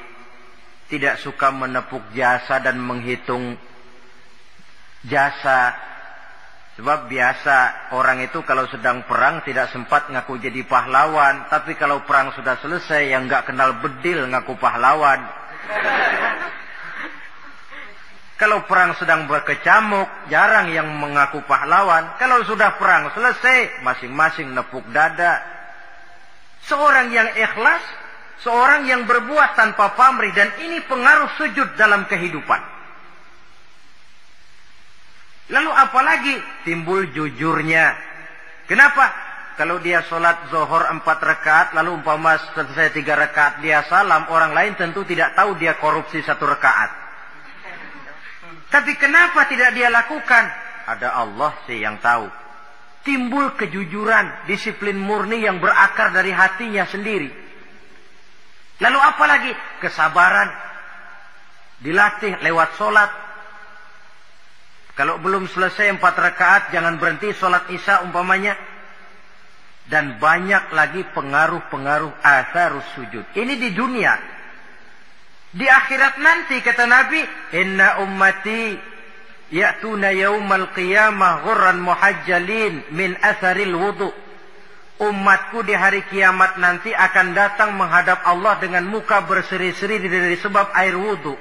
tidak suka menepuk jasa dan menghitung jasa. Sebab biasa orang itu kalau sedang perang tidak sempat ngaku jadi pahlawan. Tapi kalau perang sudah selesai, yang gak kenal bedil ngaku pahlawan. Kalau perang sedang berkecamuk, jarang yang mengaku pahlawan. Kalau sudah perang selesai, masing-masing nepuk dada. Seorang yang ikhlas, seorang yang berbuat tanpa pamrih, dan ini pengaruh sujud dalam kehidupan. Lalu apalagi timbul jujurnya. Kenapa? Kalau dia sholat zuhur 4 rakaat, lalu umpama selesai 3 rakaat dia salam, orang lain tentu tidak tahu dia korupsi 1 rakaat. Tapi kenapa tidak dia lakukan? Ada Allah sih yang tahu. Timbul kejujuran, disiplin murni yang berakar dari hatinya sendiri. Lalu apa lagi? Kesabaran. Dilatih lewat sholat. Kalau belum selesai 4 rakaat, jangan berhenti sholat isya umpamanya. Dan banyak lagi pengaruh-pengaruh atharus sujud. Ini di dunia. Di akhirat nanti kata Nabi, inna ummati ya'tuna yaumal qiyamah ghurran muhajjalin min atharil wudu. Umatku di hari kiamat nanti akan datang menghadap Allah dengan muka berseri-seri dari sebab air wudu.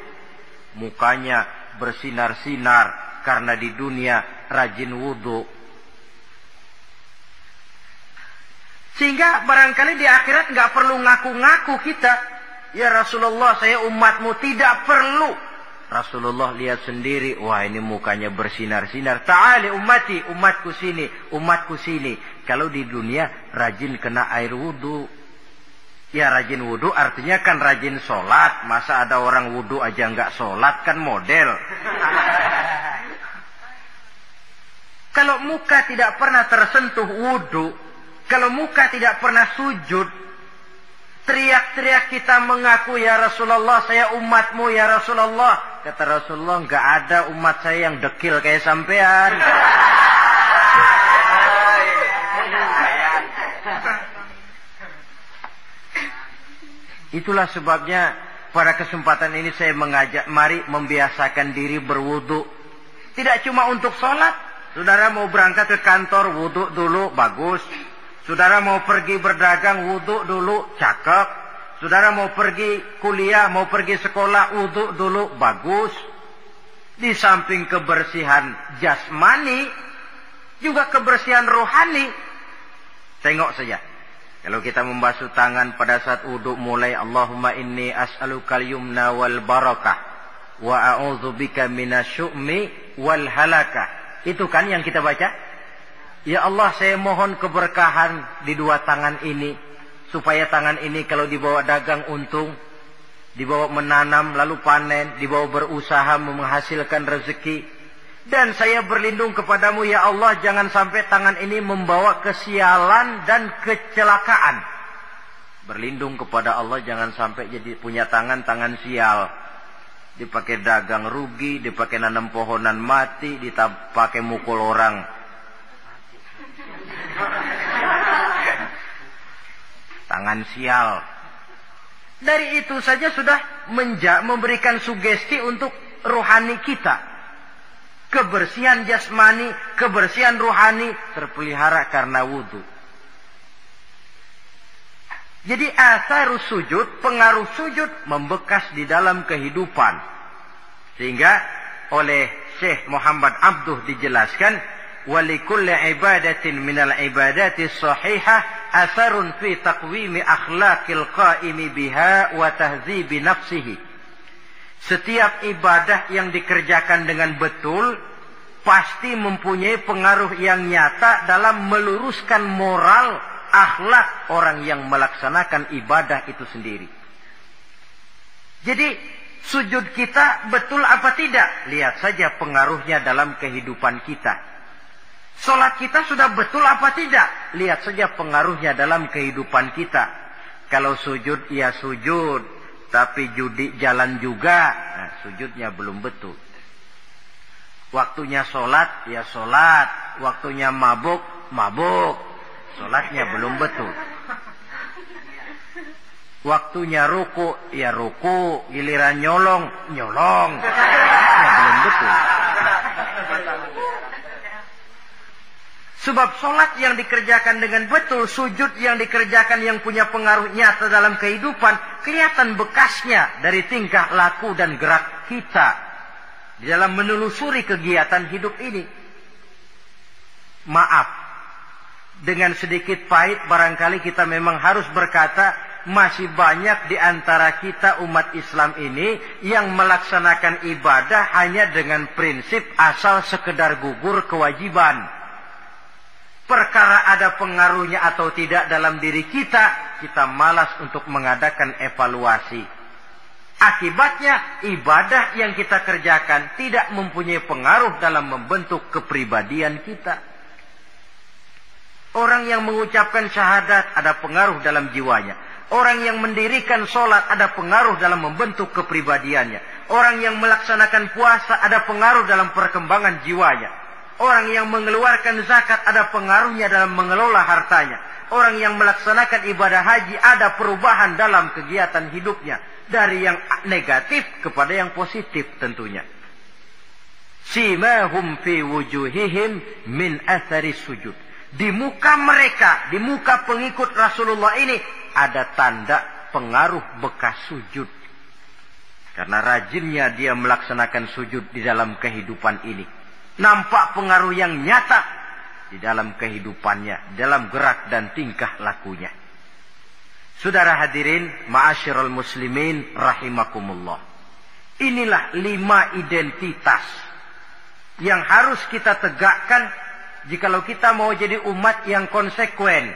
Mukanya bersinar-sinar karena di dunia rajin wudu. Sehingga barangkali di akhirat nggak perlu ngaku-ngaku kita. Ya Rasulullah, saya umatmu, tidak perlu. Rasulullah lihat sendiri, wah ini mukanya bersinar-sinar. Ta'ali ummati, umatku sini, umatku sini. Kalau di dunia rajin kena air wudu. Ya rajin wudu artinya kan rajin sholat. Masa ada orang wudu aja nggak sholat, kan model. Kalau muka tidak pernah tersentuh wudu, kalau muka tidak pernah sujud, teriak-teriak kita mengaku ya Rasulullah, saya umatmu ya Rasulullah. Kata Rasulullah, enggak ada umat saya yang dekil kayak sampean. Itulah sebabnya pada kesempatan ini saya mengajak, mari membiasakan diri berwudu. Tidak cuma untuk sholat. Saudara mau berangkat ke kantor, wudu dulu, bagus. Saudara mau pergi berdagang, wudu dulu, cakep. Saudara mau pergi kuliah, mau pergi sekolah, wudu dulu, bagus. Di samping kebersihan jasmani, juga kebersihan rohani. Tengok saja. Kalau kita membasuh tangan pada saat wudu mulai, Allahumma inni as'alukal yumna wal barakah, wa a'udzubika minasyu'mi wal halakah. Itu kan yang kita baca? Ya Allah, saya mohon keberkahan di 2 tangan ini. Supaya tangan ini kalau dibawa dagang untung. Dibawa menanam lalu panen. Dibawa berusaha menghasilkan rezeki. Dan saya berlindung kepadamu ya Allah. Jangan sampai tangan ini membawa kesialan dan kecelakaan. Berlindung kepada Allah jangan sampai jadi punya tangan sial. Dipakai dagang rugi. Dipakai nanam pohonan mati. Dipakai mukul orang. Tangan sial. Dari itu saja sudah memberikan sugesti untuk rohani kita. kebersihan jasmani, kebersihan rohani terpelihara karena wudu. Jadi asarus sujud, pengaruh sujud membekas di dalam kehidupan. Sehingga oleh Syekh Muhammad Abduh dijelaskan, walikulli ibadatin minal ibadati sahihah asarun fi taqwimi akhlaqil qaimi biha wa tahzibi nafsihi. Setiap ibadah yang dikerjakan dengan betul pasti mempunyai pengaruh yang nyata dalam meluruskan moral, akhlak orang yang melaksanakan ibadah itu sendiri. Jadi sujud kita betul apa tidak? Lihat saja pengaruhnya dalam kehidupan kita. Salat kita sudah betul apa tidak? Lihat saja pengaruhnya dalam kehidupan kita. Kalau sujud ya sujud, tapi judi jalan juga, nah, sujudnya belum betul. Waktunya sholat, ya sholat. Waktunya mabuk, mabuk. Sholatnya belum betul. Waktunya ruku, ya ruku. Giliran nyolong, nyolong. Sholatnya belum betul. Sebab sholat yang dikerjakan dengan betul, sujud yang dikerjakan yang punya pengaruh nyata dalam kehidupan, kelihatan bekasnya dari tingkah laku dan gerak kita di dalam menelusuri kegiatan hidup ini. Maaf, dengan sedikit pahit barangkali kita memang harus berkata, masih banyak di antara kita umat Islam ini yang melaksanakan ibadah hanya dengan prinsip asal sekedar gugur kewajiban. Perkara ada pengaruhnya atau tidak dalam diri kita, kita malas untuk mengadakan evaluasi. Akibatnya, ibadah yang kita kerjakan tidak mempunyai pengaruh dalam membentuk kepribadian kita. Orang yang mengucapkan syahadat ada pengaruh dalam jiwanya. Orang yang mendirikan sholat ada pengaruh dalam membentuk kepribadiannya. Orang yang melaksanakan puasa ada pengaruh dalam perkembangan jiwanya. Orang yang mengeluarkan zakat ada pengaruhnya dalam mengelola hartanya. Orang yang melaksanakan ibadah haji ada perubahan dalam kegiatan hidupnya. Dari yang negatif kepada yang positif tentunya. Simahum fi wujuhihim min athari sujud. Di muka mereka, di muka pengikut Rasulullah ini ada tanda pengaruh bekas sujud. Karena rajinnya dia melaksanakan sujud di dalam kehidupan ini. Nampak pengaruh yang nyata di dalam kehidupannya, dalam gerak dan tingkah lakunya. Saudara hadirin, ma'asyiral muslimin rahimakumullah. Inilah 5 identitas yang harus kita tegakkan jikalau kita mau jadi umat yang konsekuen.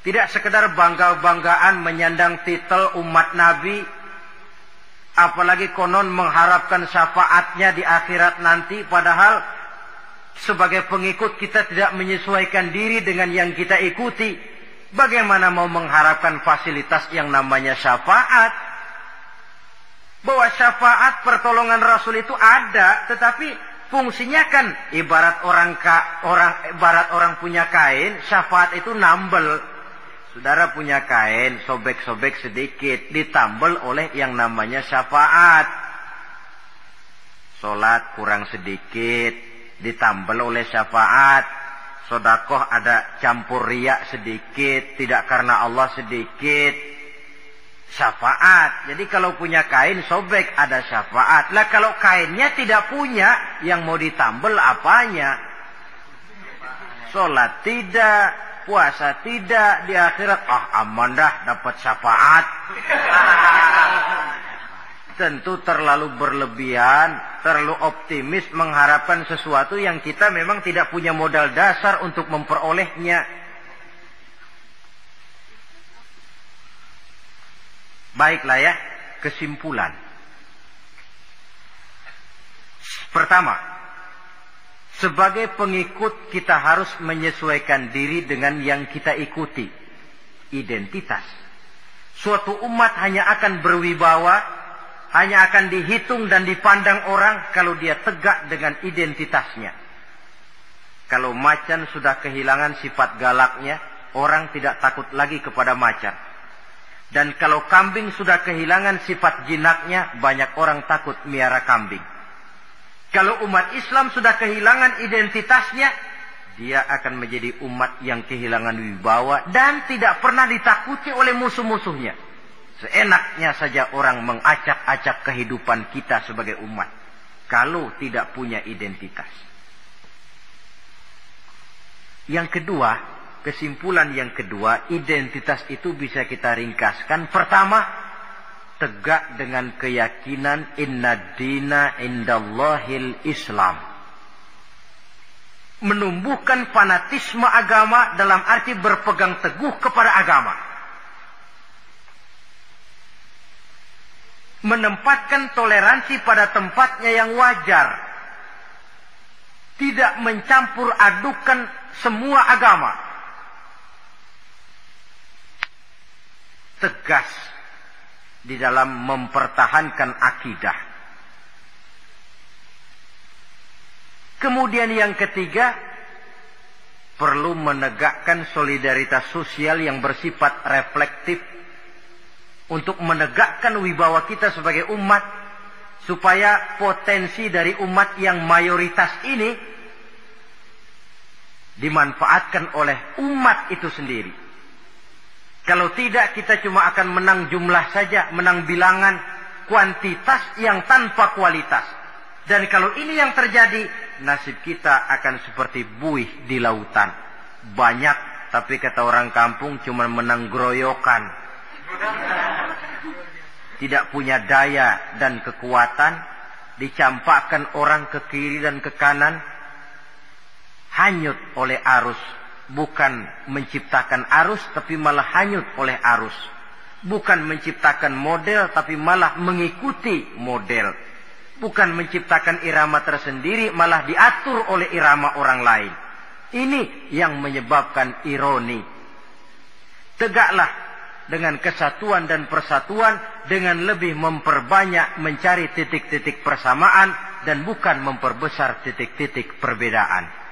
Tidak sekedar bangga-banggaan menyandang titel umat Nabi, apalagi konon mengharapkan syafaatnya di akhirat nanti, padahal sebagai pengikut kita tidak menyesuaikan diri dengan yang kita ikuti. Bagaimana mau mengharapkan fasilitas yang namanya syafaat? Bahwa syafaat pertolongan Rasul itu ada, tetapi fungsinya kan ibarat orang punya kain, syafaat itu nambel. Saudara punya kain, sobek-sobek sedikit, ditambal oleh yang namanya syafaat. Sholat kurang sedikit, ditambal oleh syafaat. Sodakoh ada campur riak sedikit, tidak karena Allah sedikit. Syafaat. Jadi kalau punya kain, sobek, ada syafaat. Lah kalau kainnya tidak punya, yang mau ditambal apanya? Sholat tidak, puasa tidak, di akhirat aman dah dapat syafaat. Tentu terlalu berlebihan, terlalu optimis mengharapkan sesuatu yang kita memang tidak punya modal dasar untuk memperolehnya. Baiklah ya, kesimpulan. Pertama, sebagai pengikut kita harus menyesuaikan diri dengan yang kita ikuti. Identitas. Suatu umat hanya akan berwibawa, hanya akan dihitung dan dipandang orang kalau dia tegak dengan identitasnya. Kalau macan sudah kehilangan sifat galaknya, orang tidak takut lagi kepada macan. Dan kalau kambing sudah kehilangan sifat jinaknya, banyak orang takut miara kambing. Kalau umat Islam sudah kehilangan identitasnya, dia akan menjadi umat yang kehilangan wibawa dan tidak pernah ditakuti oleh musuh-musuhnya. Seenaknya saja orang mengacak-acak kehidupan kita sebagai umat kalau tidak punya identitas. Yang kedua, kesimpulan yang kedua, identitas itu bisa kita ringkaskan. Pertama, tegak dengan keyakinan inna dina indallahil Islam. Menumbuhkan fanatisme agama dalam arti berpegang teguh kepada agama. Menempatkan toleransi pada tempatnya yang wajar. Tidak mencampur adukan semua agama. Tegas di dalam mempertahankan akidah. Kemudian yang ketiga, perlu menegakkan solidaritas sosial yang bersifat reflektif untuk menegakkan wibawa kita sebagai umat, supaya potensi dari umat yang mayoritas ini dimanfaatkan oleh umat itu sendiri. Kalau tidak, kita cuma akan menang jumlah saja, menang bilangan, kuantitas yang tanpa kualitas. Dan kalau ini yang terjadi, nasib kita akan seperti buih di lautan. Banyak, tapi kata orang kampung cuma menang groyokan. Tidak punya daya dan kekuatan, dicampakkan orang ke kiri dan ke kanan, hanyut oleh arus. Bukan menciptakan arus, tapi malah hanyut oleh arus. Bukan menciptakan model, tapi malah mengikuti model. Bukan menciptakan irama tersendiri, malah diatur oleh irama orang lain. Ini yang menyebabkan ironi. Tegaklah dengan kesatuan dan persatuan, dengan lebih memperbanyak mencari titik-titik persamaan, dan bukan memperbesar titik-titik perbedaan.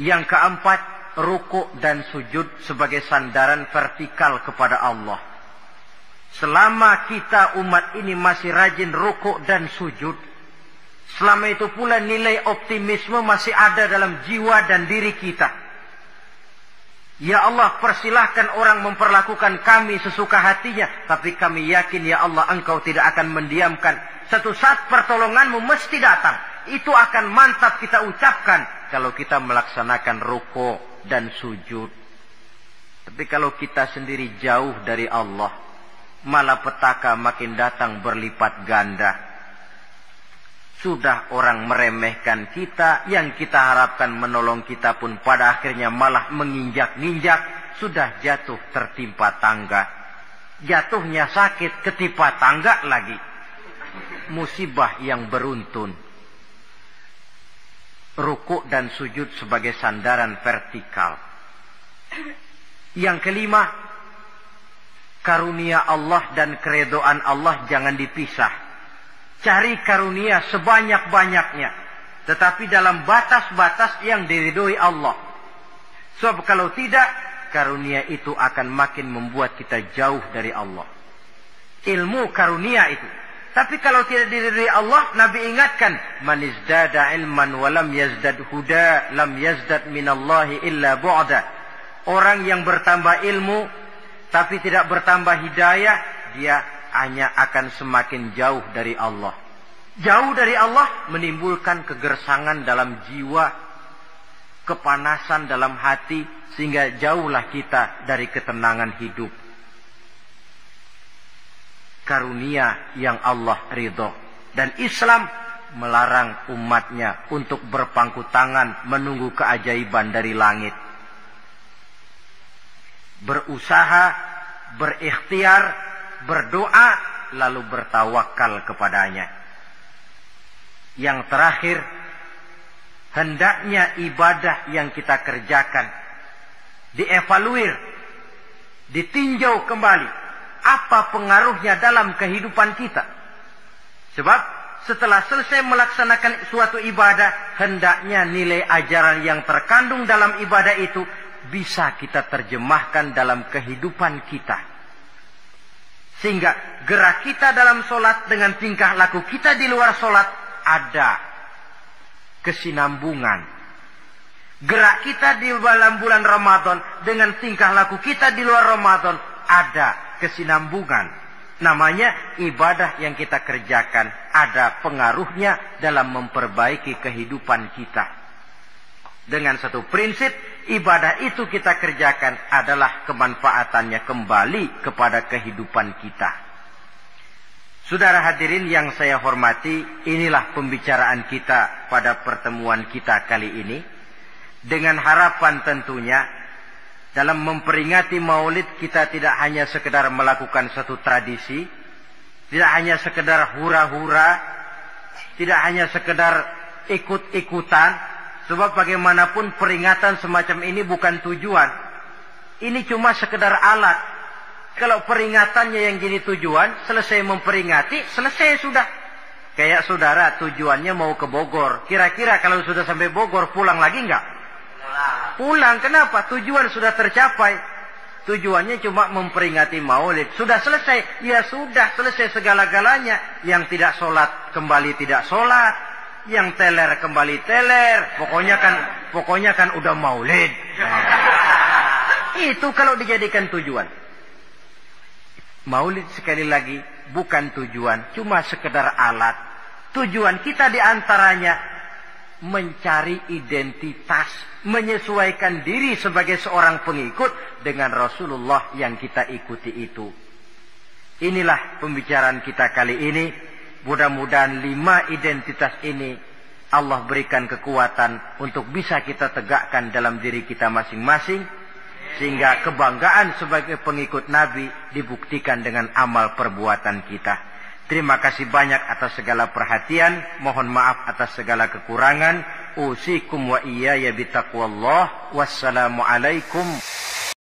Yang keempat, rukuk dan sujud sebagai sandaran vertikal kepada Allah. Selama kita umat ini masih rajin rukuk dan sujud, selama itu pula nilai optimisme masih ada dalam jiwa dan diri kita. Ya Allah, persilahkan orang memperlakukan kami sesuka hatinya, tapi kami yakin ya Allah, Engkau tidak akan mendiamkan. Satu saat pertolonganmu mesti datang. Itu akan mantap kita ucapkan kalau kita melaksanakan rukuk dan sujud. Tapi kalau kita sendiri jauh dari Allah, malapetaka makin datang berlipat ganda. Sudah orang meremehkan kita, yang kita harapkan menolong kita pun pada akhirnya malah menginjak-ninjak. Sudah jatuh tertimpa tangga. Jatuhnya sakit, ketimpa tangga lagi. Musibah yang beruntun. Rukuk dan sujud sebagai sandaran vertikal. Yang kelima, karunia Allah dan keredoan Allah jangan dipisah. Cari karunia sebanyak-banyaknya, tetapi dalam batas-batas yang diridhoi Allah. Sebab kalau tidak, karunia itu akan makin membuat kita jauh dari Allah. Ilmu karunia itu. Tapi kalau tidak diridhoi Allah, Nabi ingatkan, man izdada ilman wa lam yazdad huda, lam yazdad minallahi illa bu'da. Orang yang bertambah ilmu tapi tidak bertambah hidayah, dia hanya akan semakin jauh dari Allah. Jauh dari Allah menimbulkan kegersangan dalam jiwa, kepanasan dalam hati, sehingga jauhlah kita dari ketenangan hidup. Karunia yang Allah ridho. Dan Islam melarang umatnya untuk berpangku tangan menunggu keajaiban dari langit. Berusaha, berikhtiar, berdoa, lalu bertawakal kepadanya. Yang terakhir, hendaknya ibadah yang kita kerjakan dievaluir, ditinjau kembali. Apa pengaruhnya dalam kehidupan kita? Sebab setelah selesai melaksanakan suatu ibadah, hendaknya nilai ajaran yang terkandung dalam ibadah itu bisa kita terjemahkan dalam kehidupan kita. Sehingga gerak kita dalam sholat dengan tingkah laku kita di luar sholat ada kesinambungan. Gerak kita di dalam bulan Ramadan dengan tingkah laku kita di luar Ramadan ada kesinambungan. Namanya ibadah yang kita kerjakan ada pengaruhnya dalam memperbaiki kehidupan kita. Dengan satu prinsip, ibadah itu kita kerjakan adalah kemanfaatannya kembali kepada kehidupan kita. Saudara hadirin yang saya hormati, inilah pembicaraan kita pada pertemuan kita kali ini. Dengan harapan tentunya dalam memperingati Maulid kita tidak hanya sekedar melakukan satu tradisi, tidak hanya sekedar hura-hura, tidak hanya sekedar ikut-ikutan. Sebab bagaimanapun peringatan semacam ini bukan tujuan. Ini cuma sekedar alat. Kalau peringatannya yang jadi tujuan, selesai memperingati, selesai sudah. Kayak saudara tujuannya mau ke Bogor. Kira-kira kalau sudah sampai Bogor pulang lagi enggak? Pulang. Kenapa? Tujuan sudah tercapai. Tujuannya cuma memperingati Maulid. Sudah selesai. Ya sudah selesai segala-galanya. Yang tidak sholat kembali tidak sholat. Yang teler kembali teler. Pokoknya kan udah Maulid. Itu kalau dijadikan tujuan. Maulid sekali lagi bukan tujuan, cuma sekedar alat. Tujuan kita diantaranya mencari identitas, menyesuaikan diri sebagai seorang pengikut dengan Rasulullah yang kita ikuti itu. Inilah pembicaraan kita kali ini. Mudah-mudahan 5 identitas ini Allah berikan kekuatan untuk bisa kita tegakkan dalam diri kita masing-masing. Sehingga kebanggaan sebagai pengikut Nabi dibuktikan dengan amal perbuatan kita. Terima kasih banyak atas segala perhatian. Mohon maaf atas segala kekurangan. Usikum wa iyaya bitaqwallah. Wassalamualaikum.